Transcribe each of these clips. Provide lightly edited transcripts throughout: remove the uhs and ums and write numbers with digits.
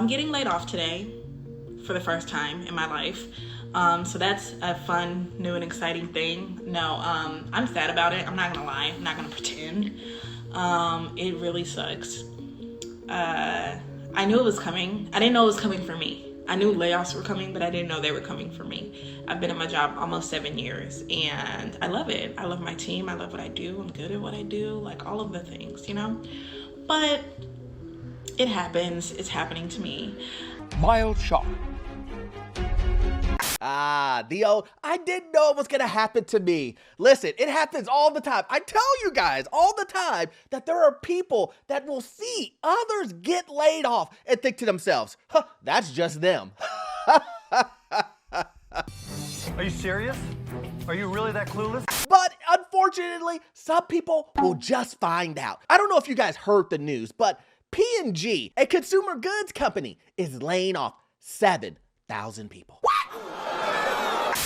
I'm getting laid off today for the first time in my life. So that's a fun, new and exciting thing. No, I'm sad about it. I'm not gonna lie. I'm not gonna pretend. It really sucks. I knew it was coming. I didn't know it was coming for me. I knew layoffs were coming, but I didn't know they were coming for me. I've been at my job almost 7 years, and I love it. I love my team. I love what I do. I'm good at what I do, like all of the things, you know? But it happens. It's happening to me. Mild shock. The old, I didn't know it was gonna happen to me. Listen, it happens all the time. I tell you guys all the time that there are people that will see others get laid off and think to themselves, huh, that's just them. Are you serious? Are you really that clueless? But unfortunately, some people will just find out. I don't know if you guys heard the news, but P&G, a consumer goods company, is laying off 7,000 people. What?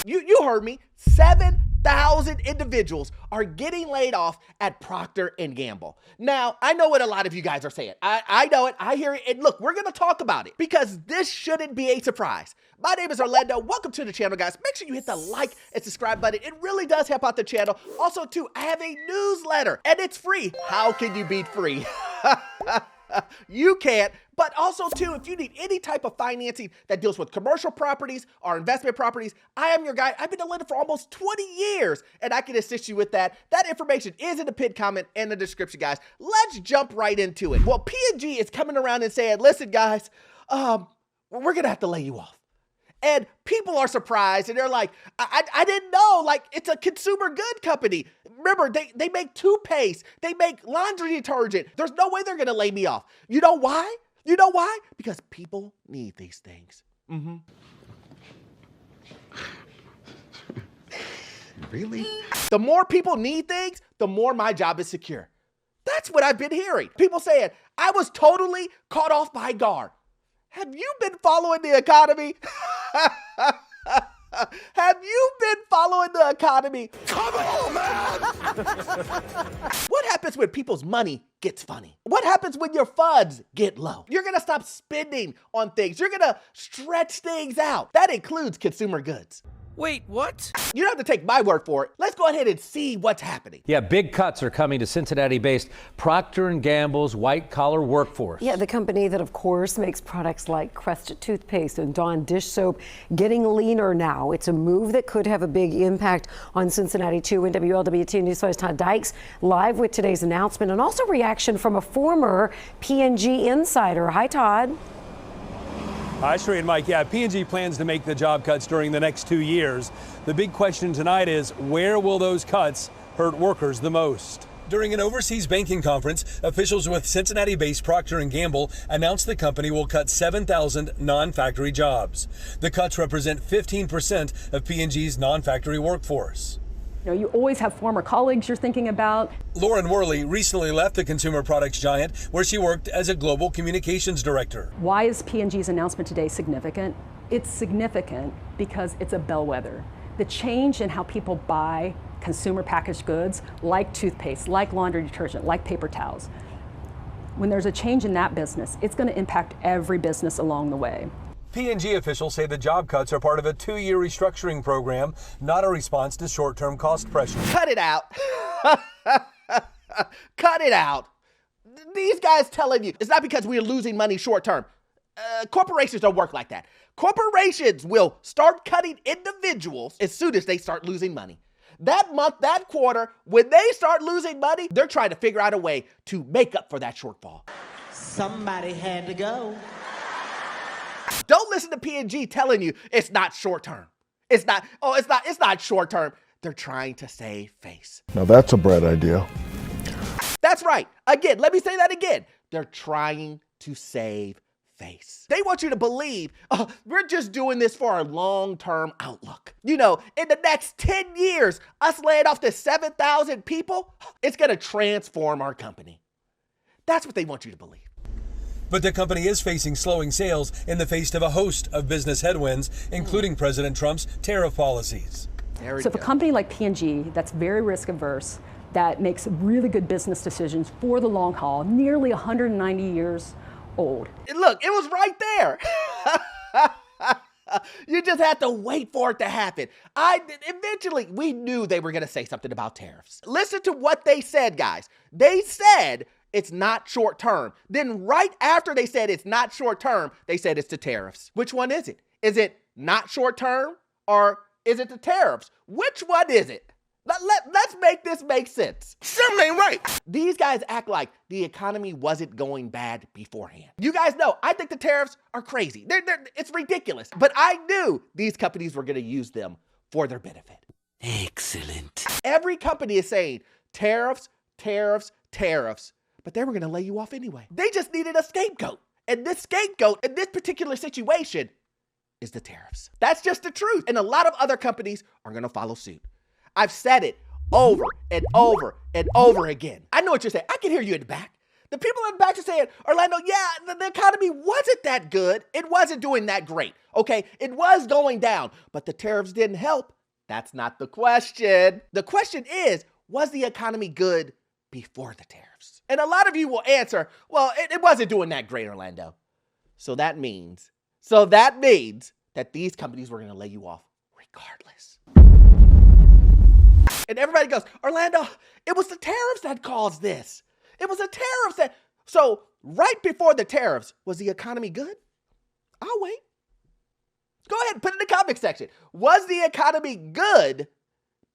You heard me. 7,000 individuals are getting laid off at Procter & Gamble. Now, I know what a lot of you guys are saying. I know it. I hear it. And look, we're going to talk about it because this shouldn't be a surprise. My name is Orlando. Welcome to the channel, guys. Make sure you hit the like and subscribe button. It really does help out the channel. Also, too, I have a newsletter and it's free. How can you beat free? You can't. But also, too, if you need any type of financing that deals with commercial properties or investment properties, I am your guy. I've been a lender for almost 20 years, and I can assist you with that. That information is in the pinned comment and the description, guys. Let's jump right into it. Well, P&G is coming around and saying, listen, guys, we're going to have to lay you off. And people are surprised, and they're like, I didn't know, like, it's a consumer good company. Remember, they make toothpaste. They make laundry detergent. There's no way they're going to lay me off. You know why? You know why? Because people need these things. Really? The more people need things, the more my job is secure. That's what I've been hearing. People saying, I was totally caught off by guard. Have you been following the economy? Have you been following the economy? Come on, man! What happens when people's money gets funny? What happens when your funds get low? You're gonna stop spending on things. You're gonna stretch things out. That includes consumer goods. Wait, what? You don't have to take my word for it. Let's go ahead and see what's happening. Yeah, big cuts are coming to Cincinnati-based Procter & Gamble's white-collar workforce. Yeah, the company that, of course, makes products like Crest toothpaste and Dawn dish soap getting leaner now. It's a move that could have a big impact on Cincinnati, too. And WLWT News 5's Todd Dykes live with today's announcement and also reaction from a former P&G insider. Hi, Todd. Hi, Sheree and Mike. Yeah, P&G plans to make the job cuts during the next 2 years. The big question tonight is, where will those cuts hurt workers the most? During an overseas banking conference, officials with Cincinnati-based Procter & Gamble announced the company will cut 7,000 non-factory jobs. The cuts represent 15% of P&G's non-factory workforce. You know, you always have former colleagues you're thinking about. Lauren Worley recently left the consumer products giant where she worked as a global communications director. Why is P&G's announcement today significant? It's significant because it's a bellwether. The change in how people buy consumer packaged goods like toothpaste, like laundry detergent, like paper towels, when there's a change in that business, it's going to impact every business along the way. P&G officials say the job cuts are part of a 2-year restructuring program, not a response to short-term cost pressure. Cut it out. Cut it out. These guys telling you it's not because we're losing money short-term. Corporations don't work like that. Corporations will start cutting individuals as soon as they start losing money. That month, that quarter, when they start losing money, they're trying to figure out a way to make up for that shortfall. Somebody had to go. Don't listen to P&G telling you it's not short term. It's not short term. They're trying to save face. Now that's a bright idea. That's right. Again, let me say that again. They're trying to save face. They want you to believe, we're just doing this for our long-term outlook. You know, in the next 10 years, us laying off to 7,000 people, it's going to transform our company. That's what they want you to believe. But the company is facing slowing sales in the face of a host of business headwinds, including President Trump's tariff policies. So if a company like P&G that's very risk averse, that makes really good business decisions for the long haul, nearly 190 years old. Look, it was right there. You just had to wait for it to happen. Eventually, we knew they were going to say something about tariffs. Listen to what they said, guys. They said it's not short term. Then right after they said it's not short term, they said it's the tariffs. Which one is it? Is it not short term or is it the tariffs? Which one is it? Let's make this make sense. Something ain't right. These guys act like the economy wasn't going bad beforehand. You guys know, I think the tariffs are crazy. It's ridiculous. But I knew these companies were going to use them for their benefit. Excellent. Every company is saying tariffs, tariffs, tariffs, but they were going to lay you off anyway. They just needed a scapegoat. And this scapegoat in this particular situation is the tariffs. That's just the truth. And a lot of other companies are going to follow suit. I've said it over and over and over again. I know what you're saying. I can hear you in the back. The people in the back are saying, Orlando, yeah, the economy wasn't that good. It wasn't doing that great. Okay, it was going down, but the tariffs didn't help. That's not the question. The question is, was the economy good before the tariffs? And a lot of you will answer, well, it wasn't doing that great, Orlando. So that means that these companies were going to lay you off regardless. And everybody goes, Orlando, it was the tariffs that caused this. It was the tariffs that... So right before the tariffs, was the economy good? I'll wait. Go ahead and put it in the comment section. Was the economy good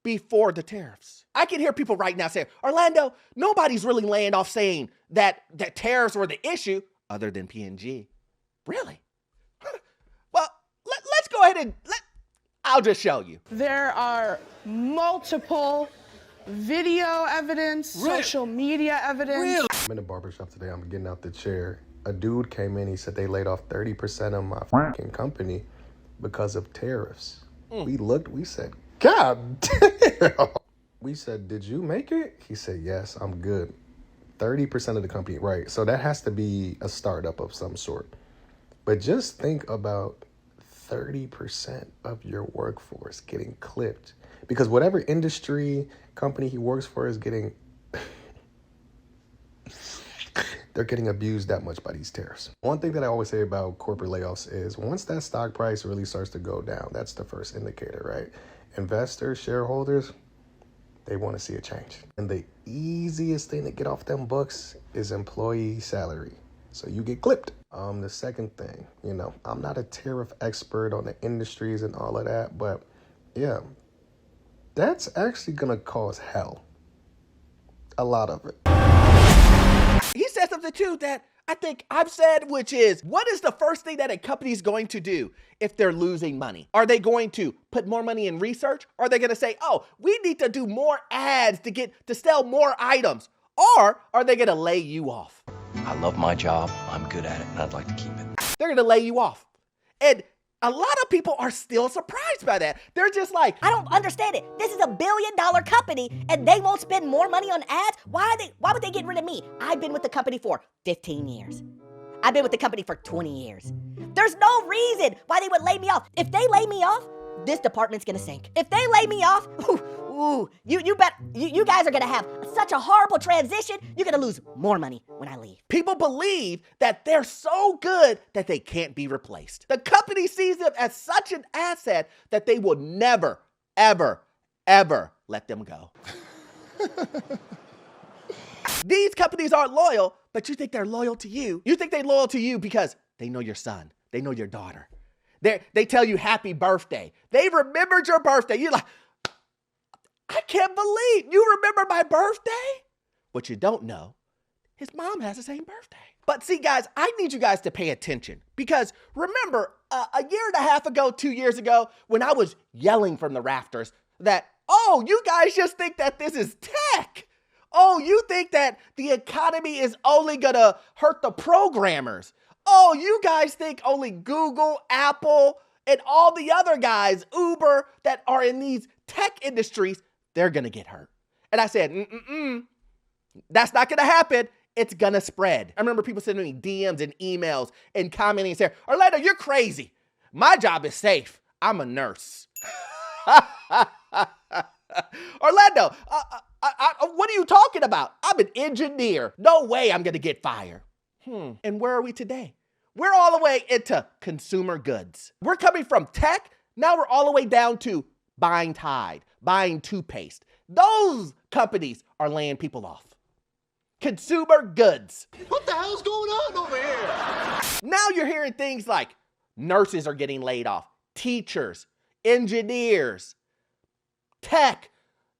before the tariffs? I can hear people right now saying, Orlando, nobody's really laying off saying that tariffs were the issue other than P&G. Really? Well, let's go ahead and... I'll just show you. There are multiple video evidence, social media evidence. I'm in the barbershop today. I'm getting out the chair. A dude came in. He said they laid off 30% of my fucking company because of tariffs. We looked. We said, God damn. We said, did you make it? He said, yes, I'm good. 30% of the company, right? So that has to be a startup of some sort. But just think about 30% of your workforce getting clipped because whatever industry company he works for is getting they're getting abused that much by these tariffs. One thing that I always say about corporate layoffs is once that stock price really starts to go down, that's the first indicator, right? Investors, shareholders, they want to see a change. And the easiest thing to get off them books is employee salary. So you get clipped. The second thing, I'm not a tariff expert on the industries and all of that, but yeah, that's actually gonna cause hell. A lot of it. He said something too that I think I've said, which is, what is the first thing that a company's going to do if they're losing money? Are they going to put more money in research? Or are they gonna say, oh, we need to do more ads to sell more items? Or are they gonna lay you off? I love my job, I'm good at it, and I'd like to keep it. They're gonna lay you off. And a lot of people are still surprised by that. They're just like, I don't understand it. This is $1 billion company and they won't spend more money on ads? Why would they get rid of me? I've been with the company for 15 years. I've been with the company for 20 years. There's no reason why they would lay me off. If they lay me off, this department's gonna sink. If they lay me off, you guys are gonna have such a horrible transition, you're gonna lose more money when I leave. People believe that they're so good that they can't be replaced. The company sees them as such an asset that they will never, ever, ever let them go. These companies aren't loyal, but you think they're loyal to you. You think they're loyal to you because they know your son, they know your daughter. They tell you happy birthday. They remembered your birthday. You're like, I can't believe you remember my birthday? What you don't know, his mom has the same birthday. But see, guys, I need you guys to pay attention because remember a year and a half ago, 2 years ago, when I was yelling from the rafters that, oh, you guys just think that this is tech. Oh, you think that the economy is only gonna hurt the programmers. Oh, you guys think only Google, Apple, and all the other guys, Uber, that are in these tech industries, they're gonna get hurt. And I said, that's not gonna happen. It's gonna spread. I remember people sending me DMs and emails and commenting and saying, Orlando, you're crazy. My job is safe. I'm a nurse. Orlando, what are you talking about? I'm an engineer. No way I'm gonna get fired. And where are we today? We're all the way into consumer goods. We're coming from tech, now we're all the way down to buying Tide, buying toothpaste. Those companies are laying people off. Consumer goods. What the hell's going on over here? Now you're hearing things like nurses are getting laid off, teachers, engineers, tech,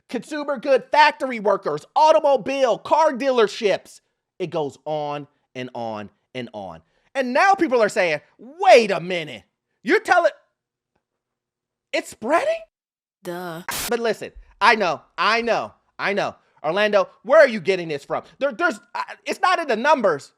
consumer good factory workers, automobile, car dealerships. It goes on and on and on. And now people are saying, wait a minute, you're telling, it's spreading? Duh. But listen, I know. Orlando, where are you getting this from? It's not in the numbers.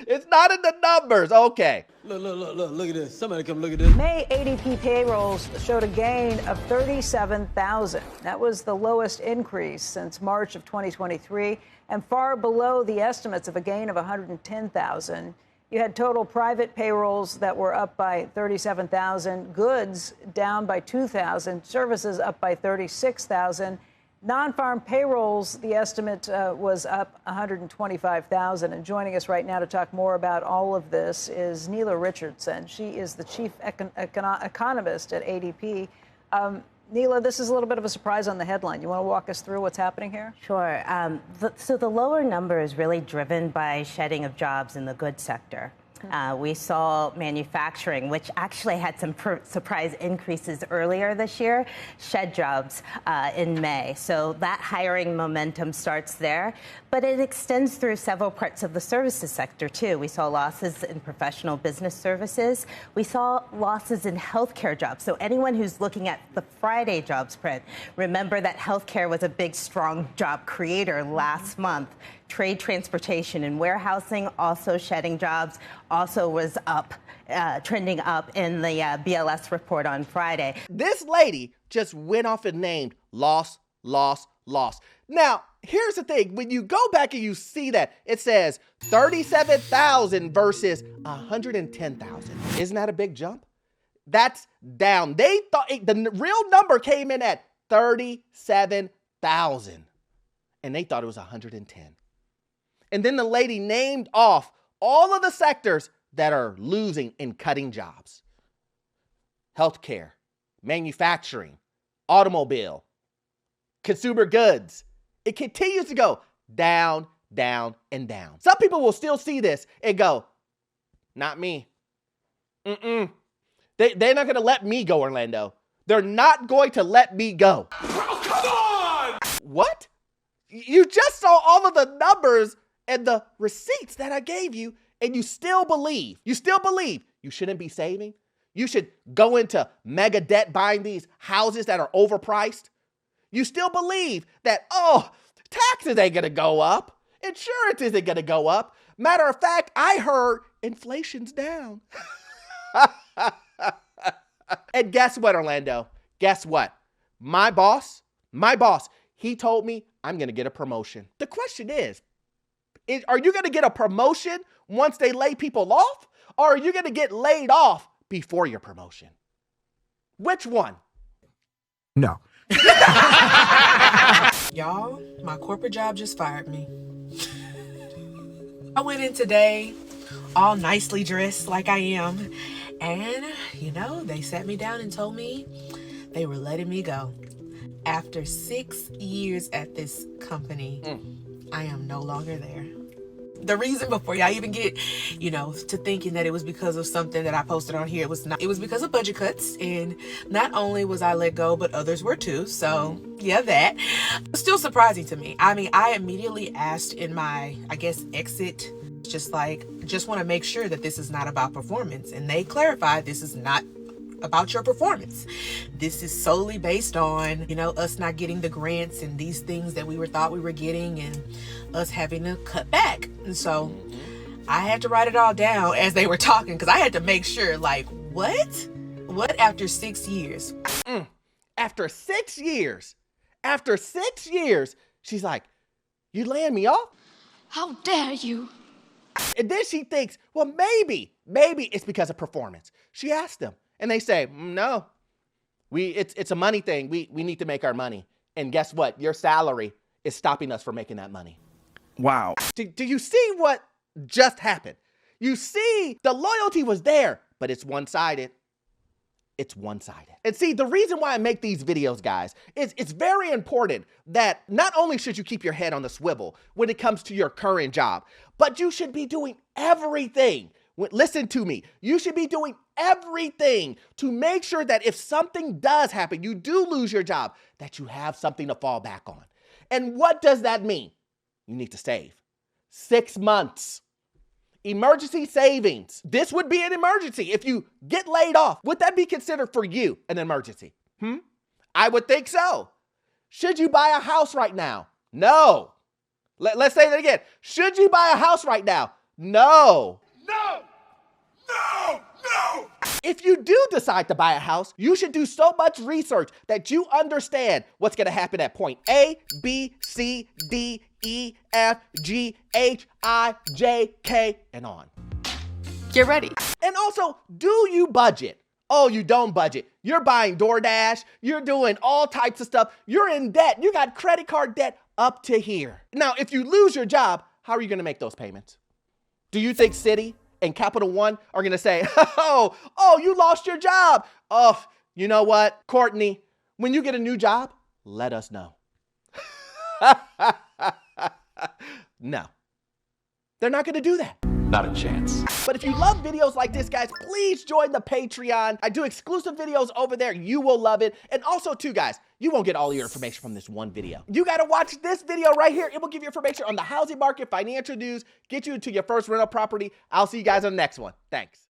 It's not in the numbers. Okay. Look at this. Somebody come look at this. May ADP payrolls showed a gain of 37,000. That was the lowest increase since March of 2023 and far below the estimates of a gain of 110,000. You had total private payrolls that were up by 37,000, goods down by 2,000, services up by 36,000. Non-farm payrolls, the estimate was up 125,000. And joining us right now to talk more about all of this is Neela Richardson. She is the chief economist at ADP. Neela, this is a little bit of a surprise on the headline. You want to walk us through what's happening here? Sure. So the lower number is really driven by shedding of jobs in the goods sector. We saw manufacturing, which actually had some surprise increases earlier this year, shed jobs in May. So that hiring momentum starts there, but it extends through several parts of the services sector, too. We saw losses in professional business services. We saw losses in healthcare jobs. So anyone who's looking at the Friday jobs print, remember that healthcare was a big, strong job creator last month. Trade, transportation, and warehousing also shedding jobs, also was up, trending up in the BLS report on Friday. This lady just went off and named loss. Now, here's the thing. When you go back and you see that, it says 37,000 versus 110,000. Isn't that a big jump? That's down. They thought the real number came in at 37,000, and they thought it was 110. And then the lady named off all of the sectors that are losing and cutting jobs. Healthcare, manufacturing, automobile, consumer goods. It continues to go down, down, and down. Some people will still see this and go, not me. They're not going to let me go, Orlando. They're not going to let me go. Oh, come on! What? You just saw all of the numbers and the receipts that I gave you, and you still believe you shouldn't be saving? You should go into mega debt buying these houses that are overpriced? You still believe that, taxes ain't gonna go up, insurance isn't gonna go up. Matter of fact, I heard inflation's down. And guess what, Orlando? Guess what? My boss, he told me I'm gonna get a promotion. The question is, are you going to get a promotion once they lay people off? Or are you going to get laid off before your promotion? Which one? No. Y'all, my corporate job just fired me. I went in today all nicely dressed like I am. And, they sat me down and told me they were letting me go. After 6 years at this company, I am no longer there. The reason, before y'all even get, to thinking that it was because of something that I posted on here, it was not. It was because of budget cuts. And not only was I let go, but others were too. So, yeah, that. Still surprising to me. I mean, I immediately asked in my, exit, just want to make sure that this is not about performance. And they clarified this is not about your performance. This is solely based on, us not getting the grants and these things that we thought we were getting and us having to cut back. And so I had to write it all down as they were talking because I had to make sure, what? What after 6 years? After 6 years? After 6 years, she's like, you laying me off? How dare you? And then she thinks, well, maybe it's because of performance. She asked them. And they say, no, it's a money thing. We need to make our money. And guess what? Your salary is stopping us from making that money. Wow. Do you see what just happened? You see, the loyalty was there, but it's one-sided. It's one-sided. And see, the reason why I make these videos, guys, is it's very important that not only should you keep your head on the swivel when it comes to your current job, but you should be doing everything. Listen to me. You should be doing everything to make sure that if something does happen, you do lose your job, that you have something to fall back on. And what does that mean? You need to save 6 months. Emergency savings. This would be an emergency. If you get laid off, would that be considered for you an emergency? I would think so. Should you buy a house right now? No. Let's say that again. Should you buy a house right now? No. No! No! No! If you do decide to buy a house, you should do so much research that you understand what's going to happen at point A, B, C, D, E, F, G, H, I, J, K, and on. Get ready. And also, do you budget? Oh, you don't budget. You're buying DoorDash. You're doing all types of stuff. You're in debt. You got credit card debt up to here. Now, if you lose your job, how are you going to make those payments? Do you think Citi and Capital One are going to say, oh, you lost your job? Oh, you know what, Courtney, when you get a new job, let us know. No, they're not going to do that. Not a chance. But if you love videos like this, guys, please join the Patreon. I do exclusive videos over there. You will love it. And also, too, guys, you won't get all your information from this one video. You got to watch this video right here. It will give you information on the housing market, financial news, get you to your first rental property. I'll see you guys on the next one. Thanks.